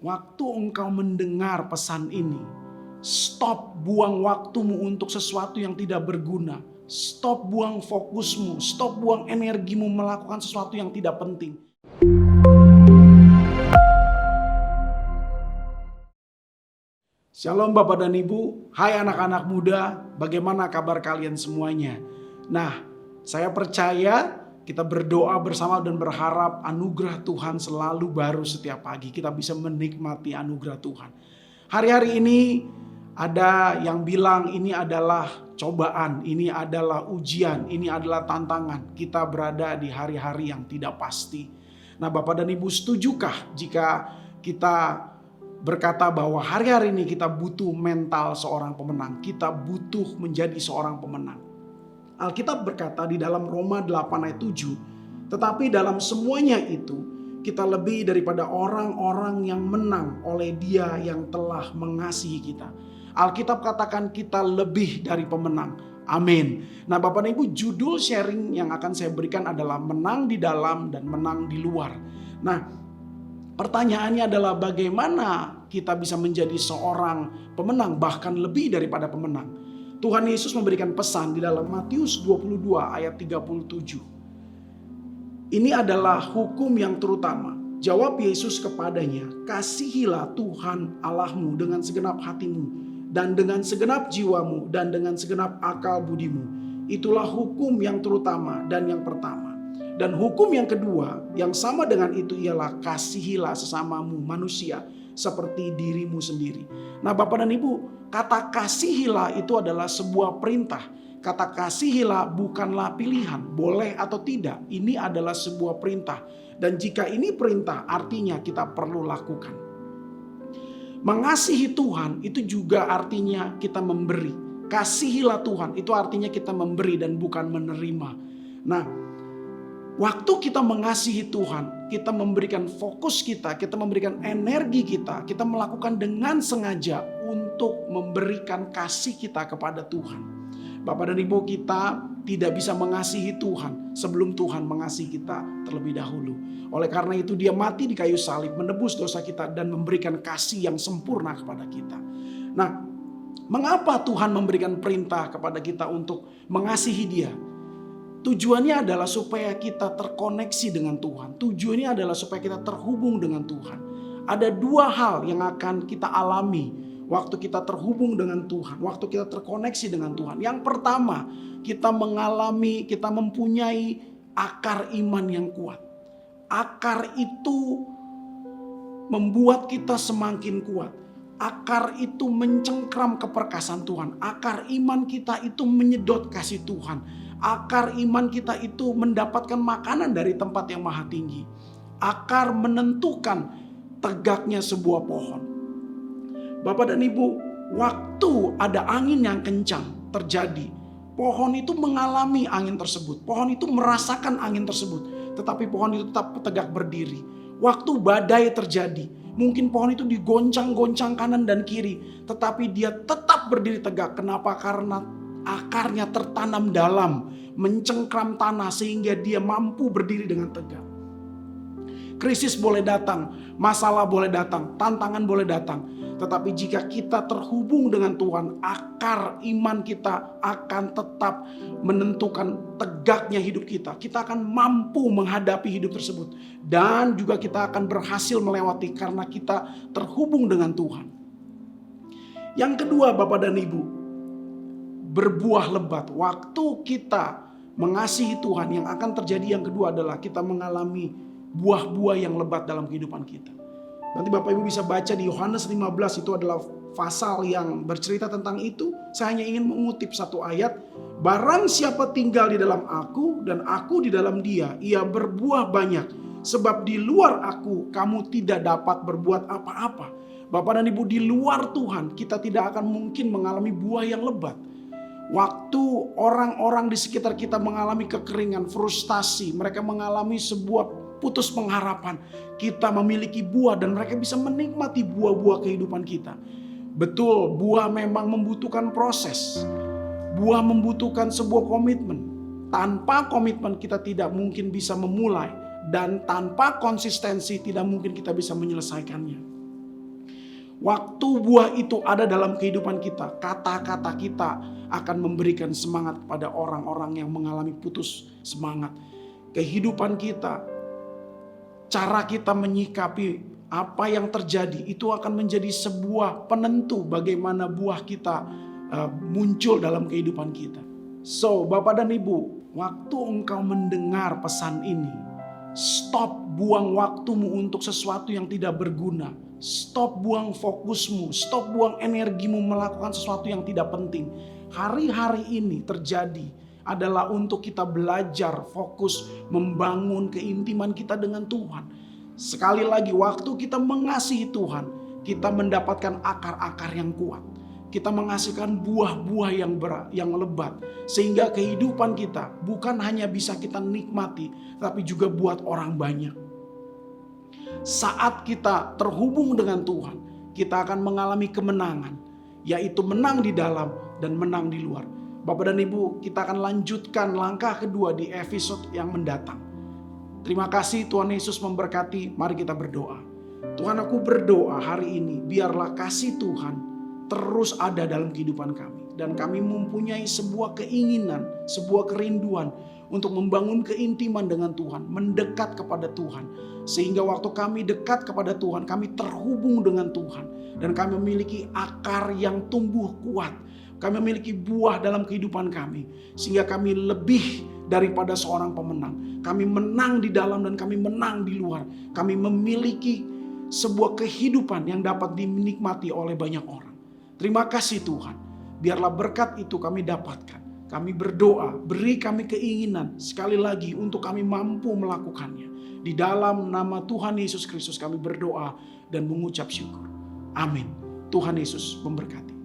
waktu engkau mendengar pesan ini, stop buang waktumu untuk sesuatu yang tidak berguna. Stop buang fokusmu, stop buang energimu melakukan sesuatu yang tidak penting. Shalom Bapak dan Ibu, hai anak-anak muda, bagaimana kabar kalian semuanya? Nah, saya percaya kita berdoa bersama dan berharap anugerah Tuhan selalu baru setiap pagi. Kita bisa menikmati anugerah Tuhan. Hari-hari ini ada yang bilang ini adalah cobaan, ini adalah ujian, ini adalah tantangan. Kita berada di hari-hari yang tidak pasti. Nah, Bapak dan Ibu setujukah jika kita berkata bahwa hari-hari ini kita butuh mental seorang pemenang. Kita butuh menjadi seorang pemenang. Alkitab berkata di dalam Roma 8 ayat 7, tetapi dalam semuanya itu kita lebih daripada orang-orang yang menang oleh Dia yang telah mengasihi kita. Alkitab katakan kita lebih dari pemenang. Amin. Nah Bapak dan Ibu, judul sharing yang akan saya berikan adalah menang di dalam dan menang di luar. Nah, pertanyaannya adalah bagaimana kita bisa menjadi seorang pemenang, bahkan lebih daripada pemenang. Tuhan Yesus memberikan pesan di dalam Matius 22 ayat 37. Ini adalah hukum yang terutama. Jawab Yesus kepadanya, kasihilah Tuhan Allahmu dengan segenap hatimu, dan dengan segenap jiwamu, dan dengan segenap akal budimu. Itulah hukum yang terutama dan yang pertama. Dan hukum yang kedua yang sama dengan itu ialah kasihilah sesamamu manusia seperti dirimu sendiri. Nah Bapak dan Ibu, kata kasihilah itu adalah sebuah perintah. Kata kasihilah bukanlah pilihan, boleh atau tidak. Ini adalah sebuah perintah. Dan jika ini perintah artinya kita perlu lakukan. Mengasihi Tuhan itu juga artinya kita memberi. Kasihilah Tuhan itu artinya kita memberi dan bukan menerima. Nah, waktu kita mengasihi Tuhan, kita memberikan fokus kita memberikan energi kita melakukan dengan sengaja untuk memberikan kasih kita kepada Tuhan. Bapak dan Ibu, kita tidak bisa mengasihi Tuhan sebelum Tuhan mengasihi kita terlebih dahulu. Oleh karena itu Dia mati di kayu salib, menebus dosa kita dan memberikan kasih yang sempurna kepada kita. Nah, mengapa Tuhan memberikan perintah kepada kita untuk mengasihi Dia? Tujuannya adalah supaya kita terkoneksi dengan Tuhan. Tujuannya adalah supaya kita terhubung dengan Tuhan. Ada dua hal yang akan kita alami waktu kita terhubung dengan Tuhan, waktu kita terkoneksi dengan Tuhan. Yang pertama, kita mempunyai akar iman yang kuat. Akar itu membuat kita semakin kuat. Akar itu mencengkram keperkasaan Tuhan. Akar iman kita itu menyedot kasih Tuhan. Akar iman kita itu mendapatkan makanan dari tempat yang maha tinggi. Akar menentukan tegaknya sebuah pohon. Bapak dan Ibu, waktu ada angin yang kencang terjadi, pohon itu mengalami angin tersebut. Pohon itu merasakan angin tersebut, tetapi pohon itu tetap tegak berdiri. Waktu badai terjadi, mungkin pohon itu digoncang-goncang kanan dan kiri, tetapi dia tetap berdiri tegak. Kenapa? Karena akarnya tertanam dalam, mencengkram tanah sehingga dia mampu berdiri dengan tegak. Krisis boleh datang, masalah boleh datang, tantangan boleh datang. Tetapi jika kita terhubung dengan Tuhan, akar iman kita akan tetap menentukan tegaknya hidup kita. Kita akan mampu menghadapi hidup tersebut. Dan juga kita akan berhasil melewati karena kita terhubung dengan Tuhan. Yang kedua Bapak dan Ibu, berbuah lebat. Waktu kita mengasihi Tuhan, yang akan terjadi yang kedua adalah kita mengalami buah-buah yang lebat dalam kehidupan kita. Nanti Bapak Ibu bisa baca di Yohanes 15, itu adalah pasal yang bercerita tentang itu. Saya hanya ingin mengutip satu ayat. Barang siapa tinggal di dalam aku dan aku di dalam dia, ia berbuah banyak. Sebab di luar aku kamu tidak dapat berbuat apa-apa. Bapak dan Ibu, di luar Tuhan kita tidak akan mungkin mengalami buah yang lebat. Waktu orang-orang di sekitar kita mengalami kekeringan, frustasi, mereka mengalami sebuah putus pengharapan, kita memiliki buah dan mereka bisa menikmati buah-buah kehidupan kita. Betul, buah memang membutuhkan proses. Buah membutuhkan sebuah komitmen. Tanpa komitmen kita tidak mungkin bisa memulai, dan tanpa konsistensi tidak mungkin kita bisa menyelesaikannya. Waktu buah itu ada dalam kehidupan kita, kata-kata kita akan memberikan semangat kepada orang-orang yang mengalami putus semangat. Kehidupan kita, cara kita menyikapi apa yang terjadi itu akan menjadi sebuah penentu bagaimana buah kita muncul dalam kehidupan kita. So, Bapak dan Ibu, waktu engkau mendengar pesan ini, stop buang waktumu untuk sesuatu yang tidak berguna. Stop buang fokusmu, stop buang energimu melakukan sesuatu yang tidak penting. Hari-hari ini terjadi adalah untuk kita belajar fokus membangun keintiman kita dengan Tuhan. Sekali lagi, waktu kita mengasihi Tuhan, kita mendapatkan akar-akar yang kuat. Kita menghasilkan buah-buah yang lebat. Sehingga kehidupan kita bukan hanya bisa kita nikmati, tapi juga buat orang banyak. Saat kita terhubung dengan Tuhan, kita akan mengalami kemenangan, yaitu menang di dalam dan menang di luar. Bapak dan Ibu, kita akan lanjutkan langkah kedua di episode yang mendatang. Terima kasih, Tuhan Yesus memberkati. Mari kita berdoa. Tuhan, aku berdoa hari ini, biarlah kasih Tuhan terus ada dalam kehidupan kami. Dan kami mempunyai sebuah keinginan, sebuah kerinduan untuk membangun keintiman dengan Tuhan, mendekat kepada Tuhan. Sehingga waktu kami dekat kepada Tuhan, kami terhubung dengan Tuhan. Dan kami memiliki akar yang tumbuh kuat. Kami memiliki buah dalam kehidupan kami. Sehingga kami lebih daripada seorang pemenang. Kami menang di dalam dan kami menang di luar. Kami memiliki sebuah kehidupan yang dapat dinikmati oleh banyak orang. Terima kasih Tuhan. Biarlah berkat itu kami dapatkan. Kami berdoa, beri kami keinginan sekali lagi untuk kami mampu melakukannya. Di dalam nama Tuhan Yesus Kristus kami berdoa dan mengucap syukur. Amin. Tuhan Yesus memberkati.